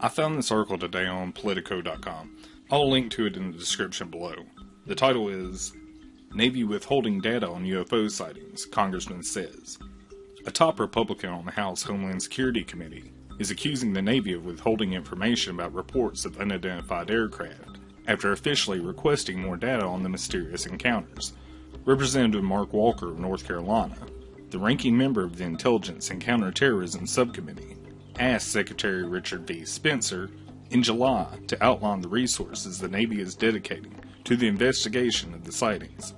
I found this article today on Politico.com. I'll link to it in the description below. The title is, Navy Withholding Data on UFO Sightings, Congressman Says. A top Republican on the House Homeland Security Committee is accusing the Navy of withholding information about reports of unidentified aircraft after officially requesting more data on the mysterious encounters. Representative Mark Walker of North Carolina, the ranking member of the Intelligence and Counterterrorism subcommittee, asked Secretary Richard V. Spencer in July to outline the resources the Navy is dedicating to the investigation of the sightings.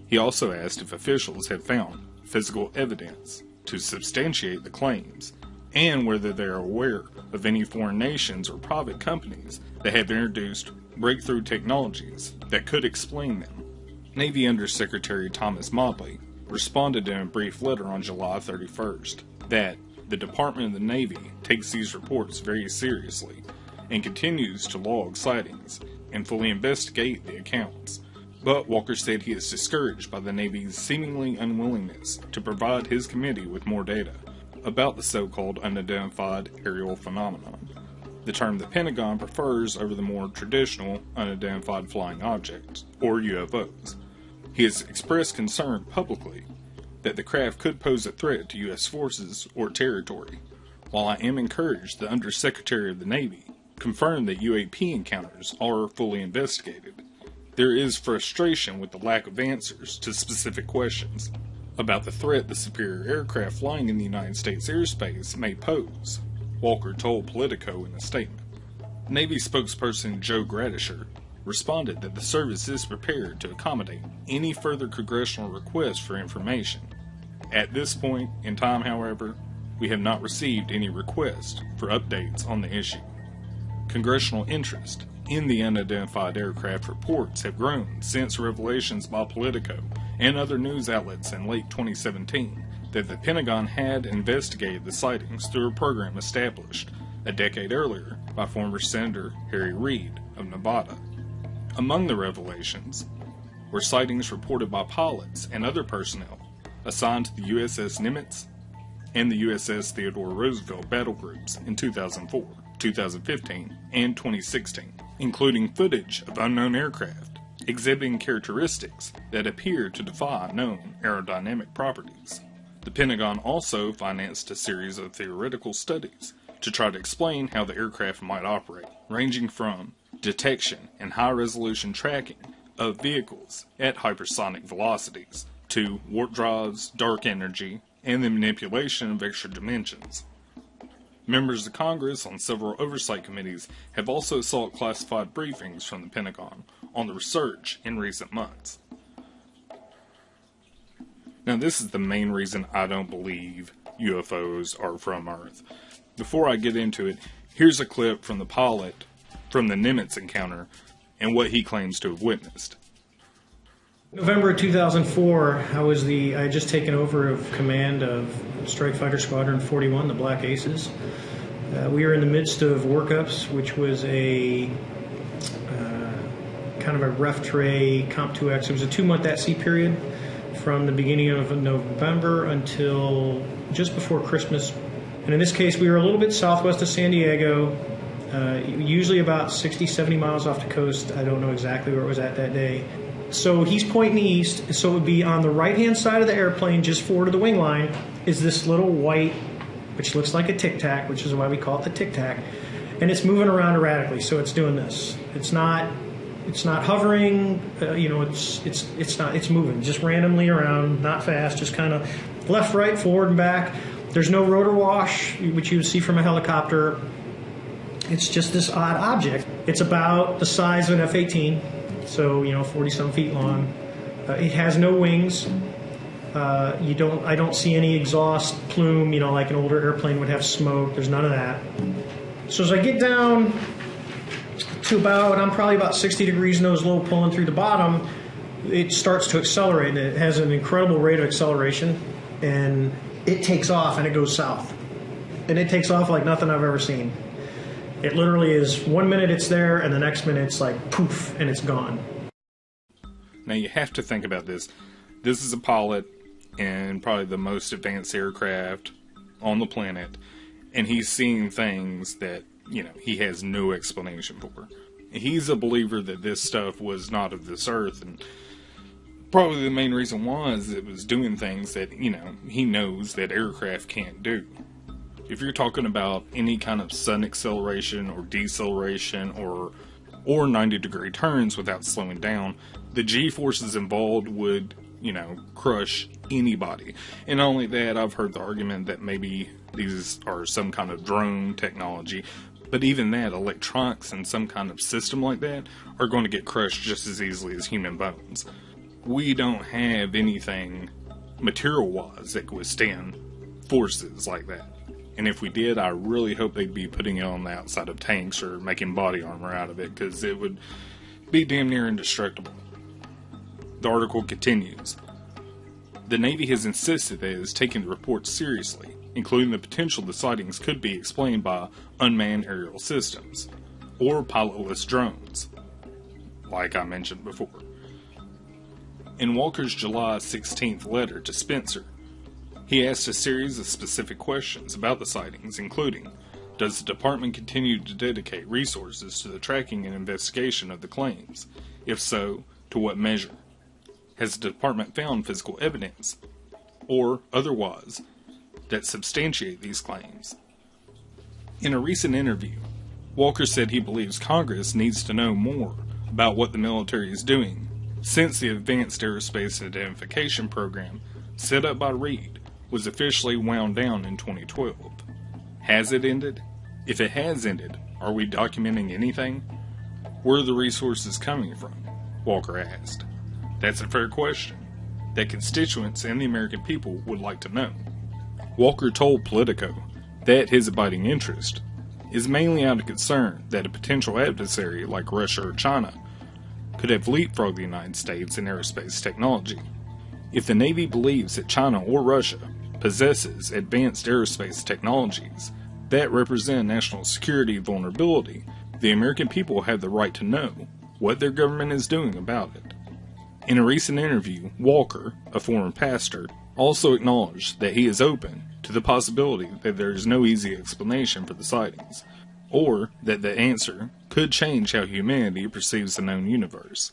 He also asked if officials had found physical evidence to substantiate the claims, and whether they are aware of any foreign nations or private companies that have introduced breakthrough technologies that could explain them. Navy Undersecretary Thomas Modly responded in a brief letter on July 31st that the Department of the Navy takes these reports very seriously and continues to log sightings and fully investigate the accounts. But Walker said he is discouraged by the Navy's seemingly unwillingness to provide his committee with more data about the so-called unidentified aerial phenomenon, the term the Pentagon prefers over the more traditional unidentified flying objects, or UFOs. He has expressed concern publicly that the craft could pose a threat to U.S. forces or territory. While I am encouraged, the Undersecretary of the Navy confirmed that UAP encounters are fully investigated. There is frustration with the lack of answers to specific questions about the threat the superior aircraft flying in the United States airspace may pose, Walker told Politico in a statement. Navy spokesperson Joe Gradisher responded that the service is prepared to accommodate any further congressional requests for information. At this point in time, however, we have not received any requests for updates on the issue. Congressional interest in the unidentified aircraft reports have grown since revelations by Politico and other news outlets in late 2017 that the Pentagon had investigated the sightings through a program established a decade earlier by former Senator Harry Reid of Nevada. Among the revelations were sightings reported by pilots and other personnel assigned to the USS Nimitz and the USS Theodore Roosevelt battle groups in 2004, 2015, and 2016, including footage of unknown aircraft exhibiting characteristics that appear to defy known aerodynamic properties. The Pentagon also financed a series of theoretical studies to try to explain how the aircraft might operate, ranging from detection and high-resolution tracking of vehicles at hypersonic velocities to warp drives, dark energy, and the manipulation of extra dimensions. Members of Congress on several oversight committees have also sought classified briefings from the Pentagon on the research in recent months. Now, this is the main reason I don't believe UFOs are from Earth. Before I get into it, here's a clip from the pilot from the Nimitz encounter and what he claims to have witnessed. November 2004, I had just taken over of command of Strike Fighter Squadron 41, the Black Aces. We were in the midst of workups, which was a kind of a ref tray Comp 2X. It was a 2-month at-sea period from the beginning of November until just before Christmas. And in this case, we were a little bit southwest of San Diego, usually about 60, 70 miles off the coast. I don't know exactly where it was at that day. So he's pointing east, so it would be on the right-hand side of the airplane, just forward of the wing line, is this little white, which looks like a tic-tac, which is why we call it the tic-tac, and it's moving around erratically, so it's doing this. It's not hovering, it's moving, just randomly around, not fast, just kind of left, right, forward, and back. There's no rotor wash, which you would see from a helicopter. It's just this odd object. It's about the size of an F-18. So, 40-some feet long. It has no wings. I don't see any exhaust plume, like an older airplane would have smoke. There's none of that. So as I get down to I'm probably about 60 degrees nose low pulling through the bottom, it starts to accelerate. It has an incredible rate of acceleration, and it takes off and it goes south. And it takes off like nothing I've ever seen. It literally is 1 minute it's there, and the next minute it's like poof, and it's gone. Now you have to think about this. This is a pilot in probably the most advanced aircraft on the planet, and he's seeing things that he has no explanation for. He's a believer that this stuff was not of this earth, and probably the main reason was it was doing things that, he knows that aircraft can't do. If you're talking about any kind of sudden acceleration or deceleration or 90-degree turns without slowing down, the G-forces involved would, crush anybody. And not only that, I've heard the argument that maybe these are some kind of drone technology, but even that, electronics and some kind of system like that are going to get crushed just as easily as human bones. We don't have anything material-wise that could withstand forces like that. And if we did, I really hope they'd be putting it on the outside of tanks or making body armor out of it, because it would be damn near indestructible. The article continues. The Navy has insisted that it is taking the reports seriously, including the potential the sightings could be explained by unmanned aerial systems, or pilotless drones, like I mentioned before. In Walker's July 16th letter to Spencer, he asked a series of specific questions about the sightings, including, does the department continue to dedicate resources to the tracking and investigation of the claims? If so, to what measure? Has the department found physical evidence, or otherwise, that substantiate these claims? In a recent interview, Walker said he believes Congress needs to know more about what the military is doing since the Advanced Aerospace Identification Program set up by Reed was officially wound down in 2012. Has it ended? If it has ended, are we documenting anything? Where are the resources coming from? Walker asked. That's a fair question that constituents and the American people would like to know. Walker told Politico that his abiding interest is mainly out of concern that a potential adversary like Russia or China could have leapfrogged the United States in aerospace technology. If the Navy believes that China or Russia possesses advanced aerospace technologies that represent national security vulnerability, the American people have the right to know what their government is doing about it. In a recent interview, Walker, a former pastor, also acknowledged that he is open to the possibility that there is no easy explanation for the sightings, or that the answer could change how humanity perceives the known universe.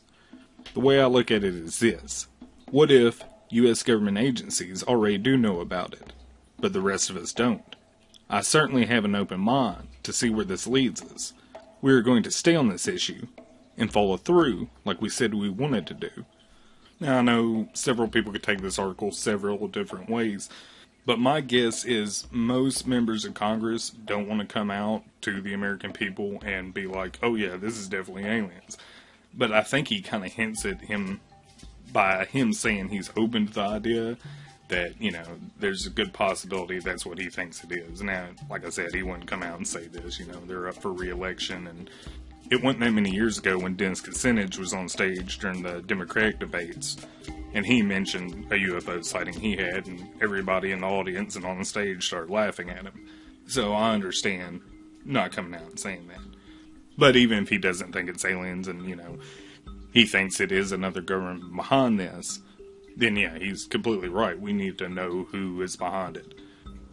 The way I look at it is this. What if U.S. government agencies already do know about it, but the rest of us don't? I certainly have an open mind to see where this leads us. We are going to stay on this issue and follow through like we said we wanted to do. Now, I know several people could take this article several different ways, but my guess is most members of Congress don't want to come out to the American people and be like, oh yeah, this is definitely aliens. But I think he kind of hints at him by him saying he's open to the idea that, there's a good possibility that's what he thinks it is. Now, like I said, he wouldn't come out and say this, they're up for re-election, and it wasn't that many years ago when Dennis Kucinich was on stage during the Democratic debates, and he mentioned a UFO sighting he had, and everybody in the audience and on the stage started laughing at him. So I understand not coming out and saying that. But even if he doesn't think it's aliens and, he thinks it is another government behind this, then yeah, he's completely right. We need to know who is behind it.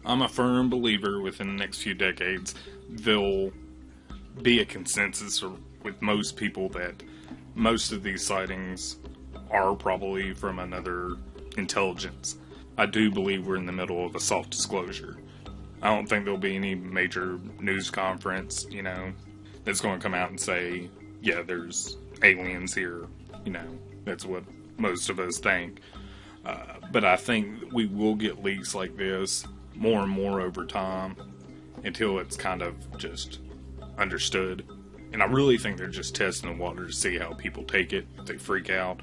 I'm a firm believer within the next few decades there'll be a consensus with most people that most of these sightings are probably from another intelligence. I do believe we're in the middle of a soft disclosure. I don't think there'll be any major news conference, that's going to come out and say, yeah, there's aliens here. That's what most of us think. But I think we will get leaks like this more and more over time until it's kind of just understood. And I really think they're just testing the water to see how people take it, if they freak out.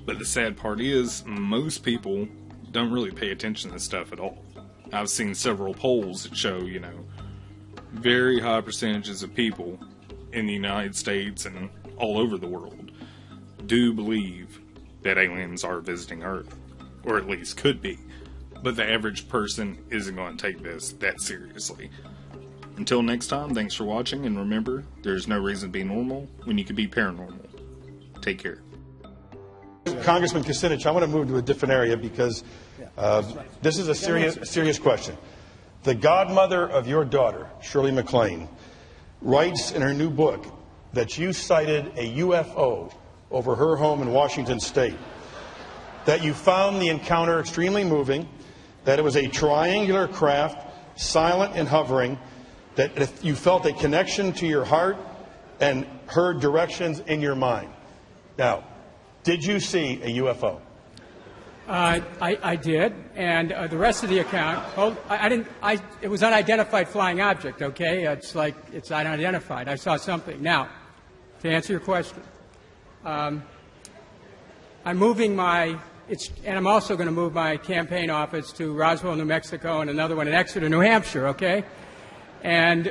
But the sad part is, most people don't really pay attention to this stuff at all. I've seen several polls that show, very high percentages of people in the United States and all over the world do believe that aliens are visiting Earth, or at least could be. But the average person isn't going to take this that seriously. Until next time, thanks for watching, and remember, there's no reason to be normal when you can be paranormal. Take care. Congressman Kucinich, I want to move to a different area because this is a serious question. The godmother of your daughter, Shirley MacLaine, writes in her new book that you sighted a UFO over her home in Washington State, that you found the encounter extremely moving, that it was a triangular craft, silent and hovering, that you felt a connection to your heart and heard directions in your mind. Now, did you see a UFO? I did, and the rest of the account, it was unidentified flying object, okay? It's like, it's unidentified. I saw something. Now, to answer your question, I'm moving and I'm also going to move my campaign office to Roswell, New Mexico, and another one in Exeter, New Hampshire, okay? And